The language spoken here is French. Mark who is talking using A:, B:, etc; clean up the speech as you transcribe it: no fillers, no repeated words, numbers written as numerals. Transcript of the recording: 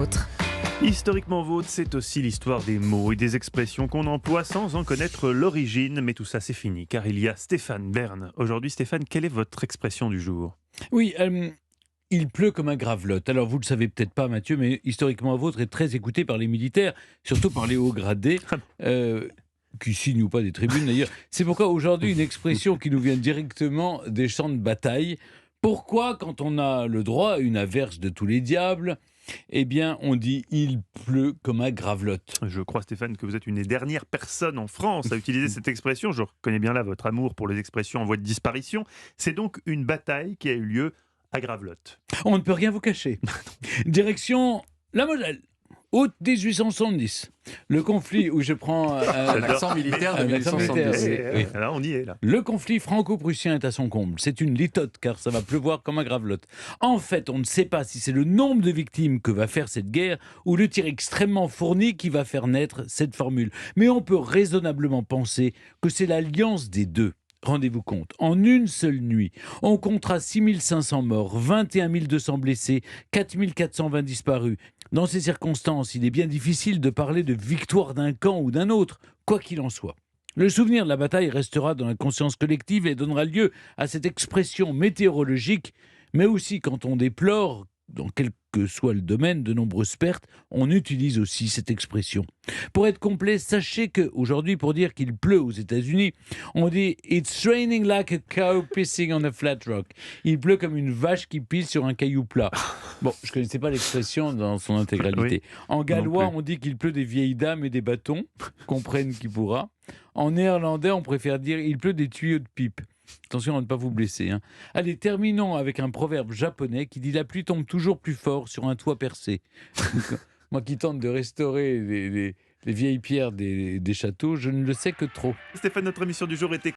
A: Autre.
B: Historiquement vôtre, c'est aussi l'histoire des mots et des expressions qu'on emploie sans en connaître l'origine. Mais tout ça, c'est fini, car il y a Stéphane Bern. Aujourd'hui, Stéphane, quelle est votre expression du jour ?
C: Oui, il pleut comme un gravelotte. Alors, vous ne le savez peut-être pas, Mathieu, mais historiquement vôtre est très écouté par les militaires, surtout par les hauts gradés, qui signent ou pas des tribunes d'ailleurs. C'est pourquoi aujourd'hui, une expression qui nous vient directement des champs de bataille. Pourquoi, quand on a le droit à une averse de tous les diables, eh bien, on dit « il pleut comme un gravelotte ».
B: Je crois, Stéphane, que vous êtes une des dernières personnes en France à utiliser cette expression. Je reconnais bien là votre amour pour les expressions en voie de disparition. C'est donc une bataille qui a eu lieu à Gravelotte.
C: On ne peut rien vous cacher. Direction la Moselle, août 1870. Le conflit où je prends
A: L'accent militaire de
C: un accent militaire,
A: 1870.
C: oui.
B: Là, on y est, là.
C: Le conflit franco-prussien est à son comble. C'est une litote, car ça va pleuvoir comme un gravelotte. En fait, on ne sait pas si c'est le nombre de victimes que va faire cette guerre ou le tir extrêmement fourni qui va faire naître cette formule. Mais on peut raisonnablement penser que c'est l'alliance des deux. Rendez-vous compte, en une seule nuit, on comptera 6500 morts, 21 200 blessés, 4420 disparus. Dans ces circonstances, il est bien difficile de parler de victoire d'un camp ou d'un autre, quoi qu'il en soit. Le souvenir de la bataille restera dans la conscience collective et donnera lieu à cette expression météorologique, mais aussi quand on déplore, dans quel que soit le domaine, de nombreuses pertes, on utilise aussi cette expression. Pour être complet, sachez qu'aujourd'hui, pour dire qu'il pleut aux États-Unis, on dit « It's raining like a cow pissing on a flat rock ». Il pleut comme une vache qui pisse sur un caillou plat. Bon, je ne connaissais pas l'expression dans son intégralité.
B: Oui,
C: En gallois,
B: non plus.
C: on dit qu'il pleut des vieilles dames et des bâtons, comprenne qui pourra. En néerlandais, on préfère dire « Il pleut des tuyaux de pipe ». Attention à ne pas vous blesser. Allez, terminons avec un proverbe japonais qui dit « La pluie tombe toujours plus fort sur un toit percé ». Moi qui tente de restaurer les vieilles pierres des châteaux, je ne le sais que trop.
B: Stéphane, notre émission du jour était